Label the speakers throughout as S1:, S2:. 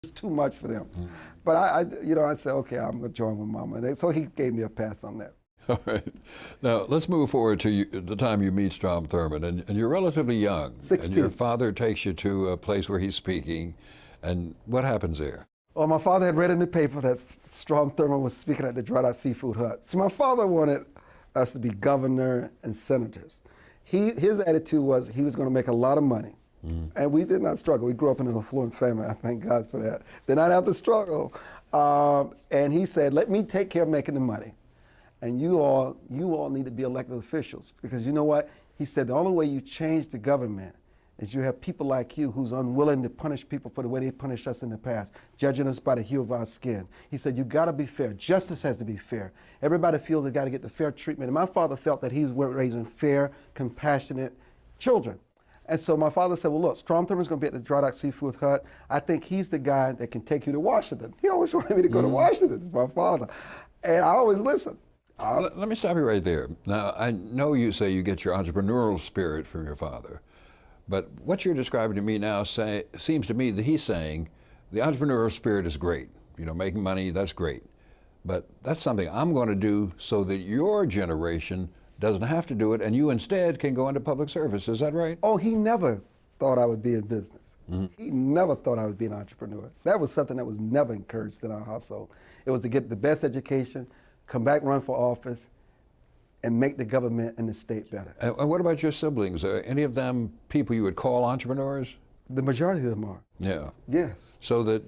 S1: It's too much for them. But I said, okay, I'm going to join with Mama. So he gave me a pass on that.
S2: All right. Now, let's move forward to the time you meet Strom Thurmond, and you're relatively young.
S1: 16.
S2: And your father takes you to a place where he's speaking, and what happens there?
S1: Well, my father had read in the paper that Strom Thurmond was speaking at the Dried Out Seafood Hut. See, my father wanted us to be governor and senators. His attitude was he was going to make a lot of money. And we did not struggle. We grew up in an affluent family. I thank God for that. Did not have to struggle. And he said, let me take care of making the money. And you all need to be elected officials. Because you know what? He said the only way you change the government is you have people like you who's unwilling to punish people for the way they punished us in the past, judging us by the hue of our skins. He said, you gotta be fair. Justice has to be fair. Everybody feels they gotta get the fair treatment. And my father felt that he was raising fair, compassionate children. And so my father said, well, look, Strom Thurmond's going to be at the Dried Out Seafood Hut. I think he's the guy that can take you to Washington. He always wanted me to go to Washington, my father. And I always listened.
S2: Let me stop you right there. Now, I know you say you get your entrepreneurial spirit from your father, but what you're describing to me now seems to me that he's saying the entrepreneurial spirit is great. You know, making money, that's great. But that's something I'm going to do so that your generation doesn't have to do it, and you instead can go into public service. Is that right?
S1: Oh, he never thought I would be in business. He never thought I would be an entrepreneur. That was something that was never encouraged in our household. It was to get the best education, come back, run for office, and make the government and the state better.
S2: And what about your siblings? Are any of them people you would call entrepreneurs?
S1: The majority of them are.
S2: Yeah.
S1: Yes.
S2: So that,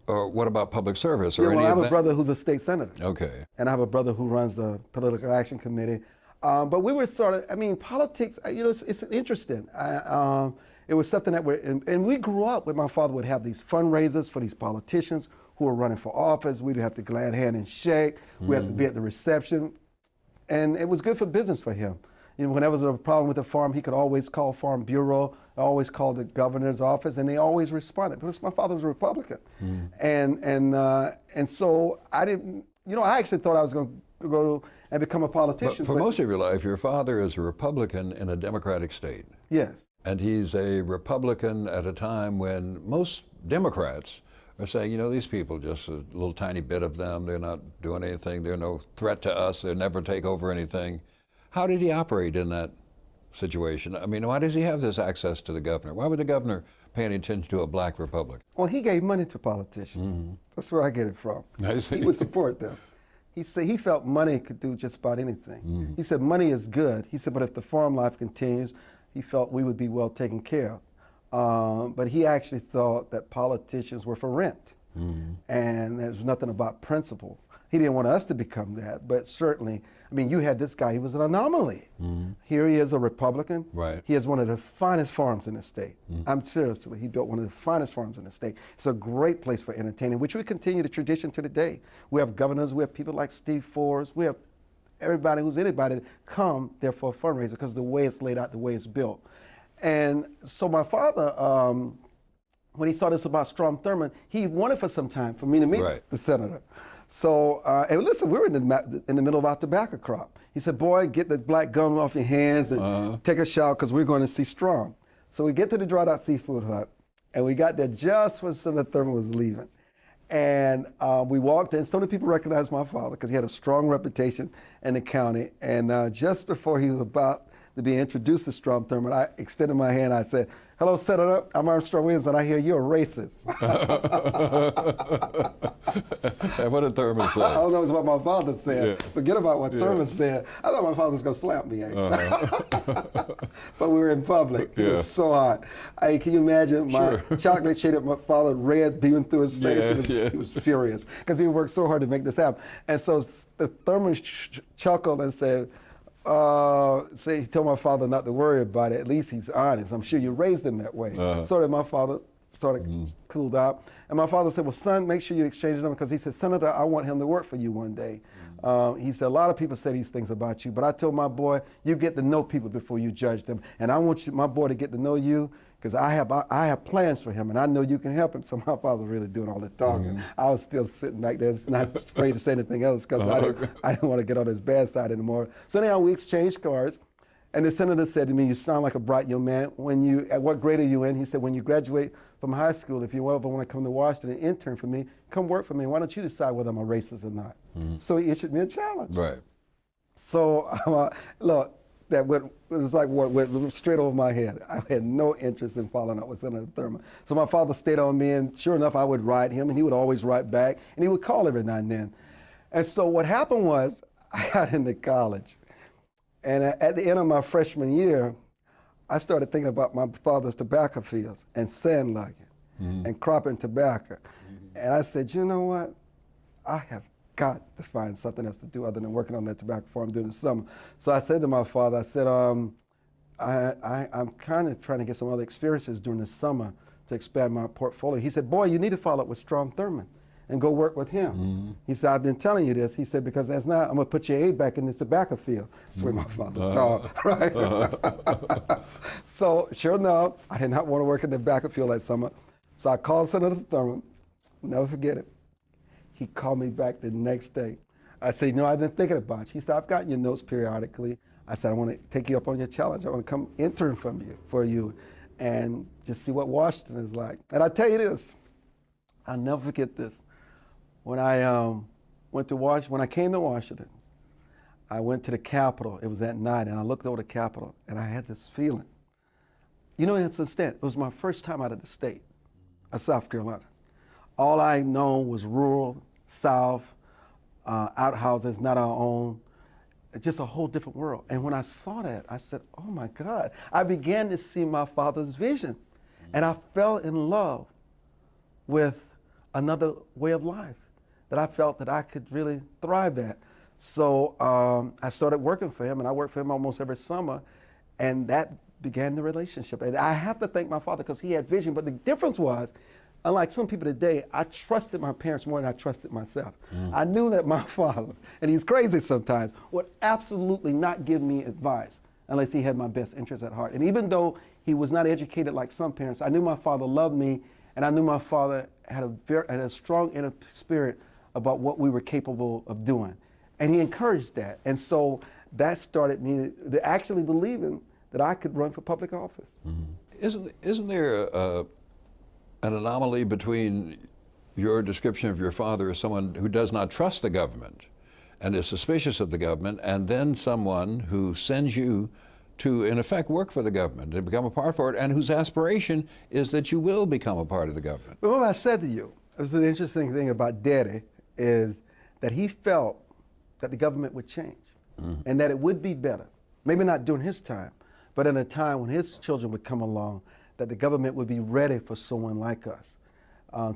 S2: or what about public service? Or
S1: Yeah, well,
S2: any
S1: I
S2: of
S1: have
S2: them?
S1: a brother who's a state senator.
S2: Okay.
S1: And I have a brother who runs the Political Action Committee. But we were sort of, I mean, politics, you know, it's interesting. It was something that and we grew up with my father would have these fundraisers for these politicians who were running for office. We'd have to glad hand and shake. We had to be at the reception. And it was good for business for him. You know, whenever there was a problem with the farm, he could always call Farm Bureau, always call the governor's office, and they always responded because my father was a Republican. And so I didn't, you know, I actually thought I was going to go and become a politician.
S2: But for most of your life, your father is a Republican in a Democratic state.
S1: Yes.
S2: And he's a Republican at a time when most Democrats are saying, you know, these people, just a little tiny bit of them, they're not doing anything, they're no threat to us, they'll never take over anything. How did he operate in that situation? I mean, why does he have this access to the governor? Why would the governor pay any attention to a black Republican?
S1: Well, he gave money to politicians. That's where I get it from.
S2: I see.
S1: He would support them. He said he felt money could do just about anything. He said money is good. He said, but if the farm life continues, he felt we would be well taken care of. But he actually thought that politicians were for rent. And there's nothing about principle. He didn't want us to become that, but certainly, I mean, you had this guy, he was an anomaly. Here he is, a Republican.
S2: Right.
S1: He has one of the finest farms in the state. I'm seriously, he built one of the finest farms in the state. It's a great place for entertaining, which we continue the tradition to today. We have governors, we have people like Steve Forbes, we have everybody who's anybody come there for a fundraiser because the way it's laid out, the way it's built. And so my father, when he saw this about Strom Thurmond, he wanted for some time for me to meet the senator. So, and listen, we were in the middle of our tobacco crop. He said, boy, get the black gum off your hands and take a shower because we're going to see Strom. So we get to the Dried Out Seafood Hut, and we got there just when Senator Thurmond was leaving. And we walked in. So many people recognized my father because he had a strong reputation in the county. And just before he was about to be introduced to Strom Thurmond, I extended my hand. I said, hello, Senator. I'm Armstrong, and I hear you're a racist.
S2: And what did Thurmond say?
S1: I don't know what my father said.
S2: Yeah.
S1: Forget about what Thurmond said. I thought my father was going to slap me, actually. But we were in public. It was so hot. Hey, can you imagine my chocolate shaded my father, red beaming through his face? He was furious because he worked so hard to make this happen. And so the Thurmond chuckled and said, he told my father not to worry about it. At least he's honest. I'm sure you raised him that way. So that my father sort of cooled out. And my father said, well, son, make sure you exchange them because he said, Senator, I want him to work for you one day. He said, a lot of people say these things about you, but I told my boy, you get to know people before you judge them. And I want my boy to get to know you because I have plans for him and I know you can help him. So my father was really doing all the talking. I was still sitting back there, not afraid to say anything else because I didn't want to get on his bad side anymore. So now we exchanged cards. And the senator said to me, you sound like a bright young man. What grade are you in? He said, when you graduate from high school, if you ever want to come to Washington and intern for me, come work for me. Why don't you decide whether I'm a racist or not? So he issued me a challenge.
S2: Right.
S1: So, look, it was like what went straight over my head. I had no interest in following up with Senator Thurmond. So my father stayed on me, and sure enough, I would write him, and he would always write back, and he would call every now and then. And so what happened was, I got into college, and at the end of my freshman year, I started thinking about my father's tobacco fields and sand logging and cropping tobacco. And I said, you know what? I have got to find something else to do other than working on that tobacco farm during the summer. So I said to my father, I said, I'm kind of trying to get some other experiences during the summer to expand my portfolio. He said, boy, you need to follow up with Strom Thurmond and go work with him. He said, I've been telling you this. He said, because that's not, I'm going to put your aid back in this tobacco field. That's the way my father talked, right? So sure enough, I did not want to work in the tobacco field that summer. So I called Senator Thurmond, never forget it. He called me back the next day. I said, you know, I've been thinking about you. He said, I've gotten your notes periodically. I said, I want to take you up on your challenge. I want to come intern for you and just see what Washington is like. And I tell you this, I'll never forget this. When I went to Washington, when I came to Washington, I went to the Capitol. It was at night, and I looked over the Capitol, and I had this feeling. You know, it's instant. It was my first time out of the state of South Carolina. All I know was rural, South, outhouses, not our own, just a whole different world. And when I saw that, I said, oh my God. I began to see my father's vision, and I fell in love with another way of life that I felt that I could really thrive at. So I started working for him, and I worked for him almost every summer, and that began the relationship. And I have to thank my father because he had vision, but the difference was, unlike some people today, I trusted my parents more than I trusted myself. I knew that my father, and he's crazy sometimes, would absolutely not give me advice unless he had my best interest at heart. And even though he was not educated like some parents, I knew my father loved me, and I knew my father had a strong inner spirit about what we were capable of doing. And he encouraged that. And so that started me to actually believing that I could run for public office.
S2: Isn't there an anomaly between your description of your father as someone who does not trust the government and is suspicious of the government, and then someone who sends you to, in effect, work for the government and become a part for it, and whose aspiration is that you will become a part of the government?
S1: But what I said to you, it was an interesting thing about Daddy, is that he felt that the government would change and that it would be better. Maybe not during his time, but in a time when his children would come along, that the government would be ready for someone like us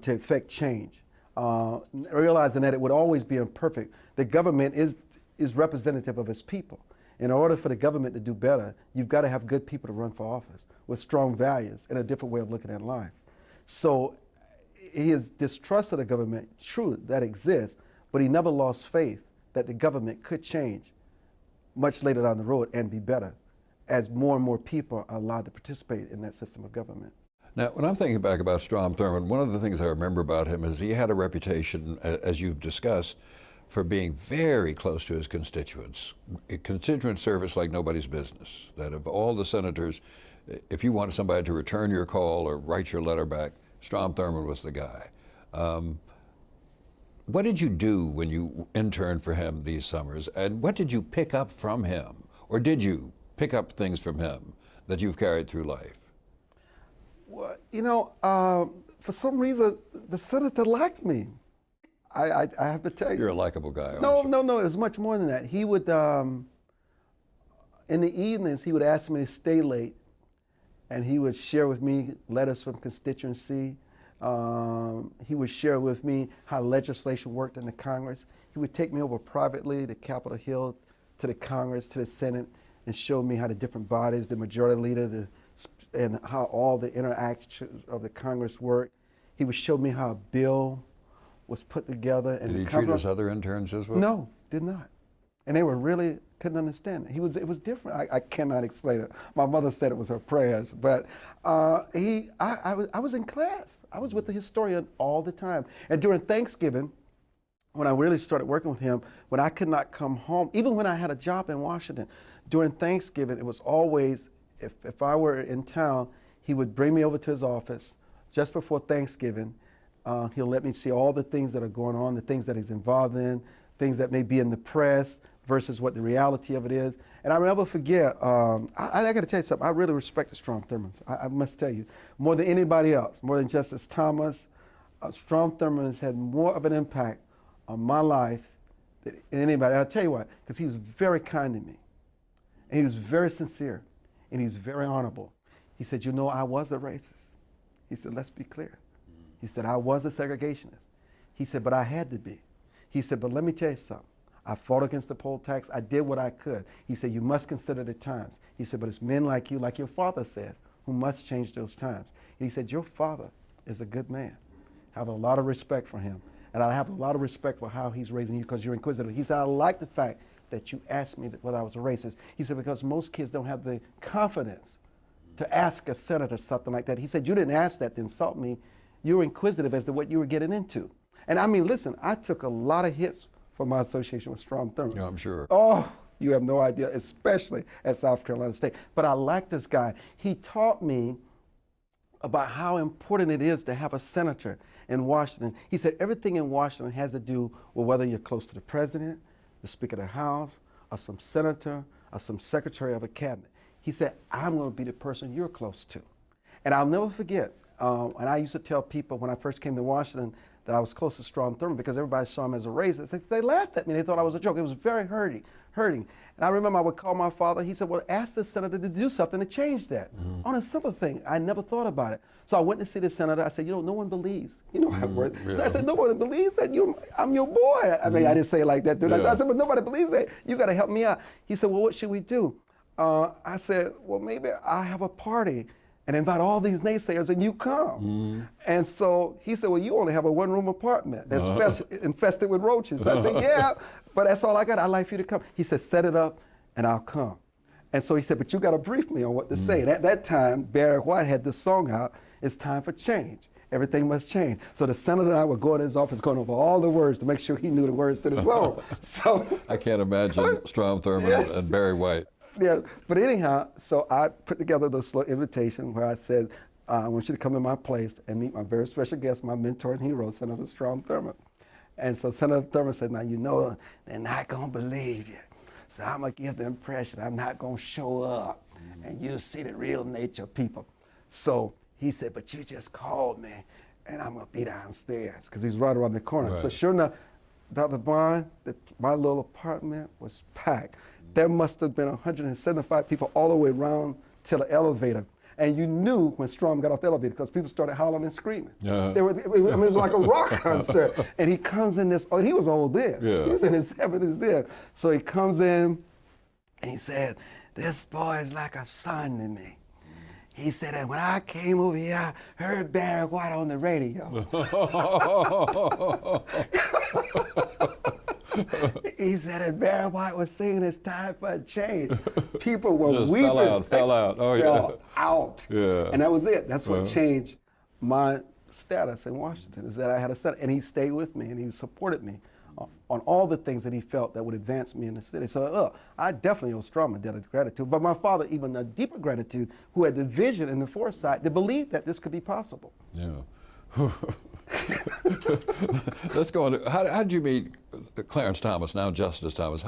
S1: to effect change. Realizing that it would always be imperfect. The government is representative of its people. In order for the government to do better, you've got to have good people to run for office with strong values and a different way of looking at life. So his distrust of the government, true, that exists, but he never lost faith that the government could change much later down the road and be better as more and more people are allowed to participate in that system of government.
S2: Now, when I'm thinking back about Strom Thurmond, one of the things I remember about him is he had a reputation, as you've discussed, for being very close to his constituents. A constituent service like nobody's business. That of all the senators, if you wanted somebody to return your call or write your letter back, Strom Thurmond was the guy. What did you do when you interned for him these summers, and what did you pick up from him? Or did you pick up things from him that you've carried through life?
S1: Well, you know, for some reason, the senator liked me. I have to tell you.
S2: You're a likable guy, aren't
S1: No,
S2: you?
S1: no, it was much more than that. He would, in the evenings, he would ask me to stay late, and he would share with me letters from constituency. He would share with me how legislation worked in the Congress. He would take me over privately to Capitol Hill, to the Congress, to the Senate, and show me how the different bodies, the majority leader, and how all the interactions of the Congress worked. He would show me how a bill was put together. And
S2: did he treat his other interns as well?
S1: No, did not. And they were really, couldn't understand it. It was different. I cannot explain it. My mother said it was her prayers, but I was in class. I was with the historian all the time. And during Thanksgiving, when I really started working with him, when I could not come home, even when I had a job in Washington, during Thanksgiving, it was always, if I were in town, he would bring me over to his office just before Thanksgiving. He'll let me see all the things that are going on, the things that he's involved in, things that may be in the press versus what the reality of it is. And I'll never forget, I got to tell you something, I really respect the Strom Thurmond. I must tell you, more than anybody else, more than Justice Thomas, Strom Thurmond has had more of an impact on my life than anybody. I'll tell you why, because he was very kind to me. And he was very sincere, and he was very honorable. He said, you know, I was a racist. He said, let's be clear. He said, I was a segregationist. He said, but I had to be. He said, but let me tell you something. I fought against the poll tax. I did what I could. He said, you must consider the times. He said, but it's men like you, like your father said, who must change those times. And he said, your father is a good man. I have a lot of respect for him. And I have a lot of respect for how he's raising you because you're inquisitive. He said, I like the fact that you asked me whether I was a racist. He said, because most kids don't have the confidence to ask a senator something like that. He said, you didn't ask that to insult me. You were inquisitive as to what you were getting into. And I mean, listen, I took a lot of hits from my association with Strom Thurmond.
S2: Yeah, I'm sure.
S1: Oh, you have no idea, especially at South Carolina State. But I like this guy. He taught me about how important it is to have a senator in Washington. He said everything in Washington has to do with whether you're close to the president, the Speaker of the House, or some senator, or some secretary of a cabinet. He said, I'm going to be the person you're close to. And I'll never forget, and I used to tell people when I first came to Washington that I was close to Strom Thurmond because everybody saw him as a racist. They laughed at me. They thought I was a joke. It was very hurting. And I remember I would call my father. He said, well, ask the senator to do something to change that. On a simple thing. I never thought about it. So I went to see the senator. I said, you know, no one believes. You know how it works.
S2: Yeah.
S1: So I said, nobody believes that I'm your boy. I mean, I didn't say it like that, dude.
S2: Yeah.
S1: I said, but nobody believes that. You got to help me out. He said, well, what should we do? I said, well, maybe I have a party and invite all these naysayers and you come. And so he said, well, you only have a one-room apartment that's infested with roaches. I said, yeah, but that's all I got. I'd like for you to come. He said, set it up and I'll come. And so he said, but you got to brief me on what to say. And at that time, Barry White had this song out, It's Time for Change. Everything must change. So the senator and I would go in his office going over all the words to make sure he knew the words to the song. So
S2: I can't imagine Strom Thurmond
S1: Yes.
S2: and Barry White.
S1: Yeah, but anyhow, so I put together this little invitation where I said, I want you to come to my place and meet my very special guest, my mentor and hero, Senator Strom Thurmond. And so Senator Thurmond said, now you know they're not going to believe you. So I'm going to give the impression I'm not going to show up and you'll see the real nature of people. So he said, but you just called me and I'm going to be downstairs because he's right around the corner.
S2: Right.
S1: So sure enough, Dr. Bond, my little apartment was packed. There must have been 175 people all the way around to the elevator. And you knew when Strom got off the elevator because people started hollering and screaming.
S2: Uh-huh.
S1: It was like a rock concert. And he comes in this, he was old then.
S2: Yeah.
S1: He was in his 70s then. So he comes in and he said, this boy is like a son to me. He said, and when I came over here, I heard Barry White on the radio. He said, and Barry White was singing It's Time for a Change. People were
S2: Just
S1: weeping.
S2: fell out. Oh,
S1: fell out.
S2: Yeah.
S1: And that was it. That's what changed my status in Washington, is that I had a senator. And he stayed with me and he supported me on all the things that he felt that would advance me in the city. So look, I definitely owe Strom a debt of gratitude, but my father even a deeper gratitude, who had the vision and the foresight to believe that this could be possible.
S2: Yeah. Let's go on. How did you meet Clarence Thomas, now Justice Thomas? How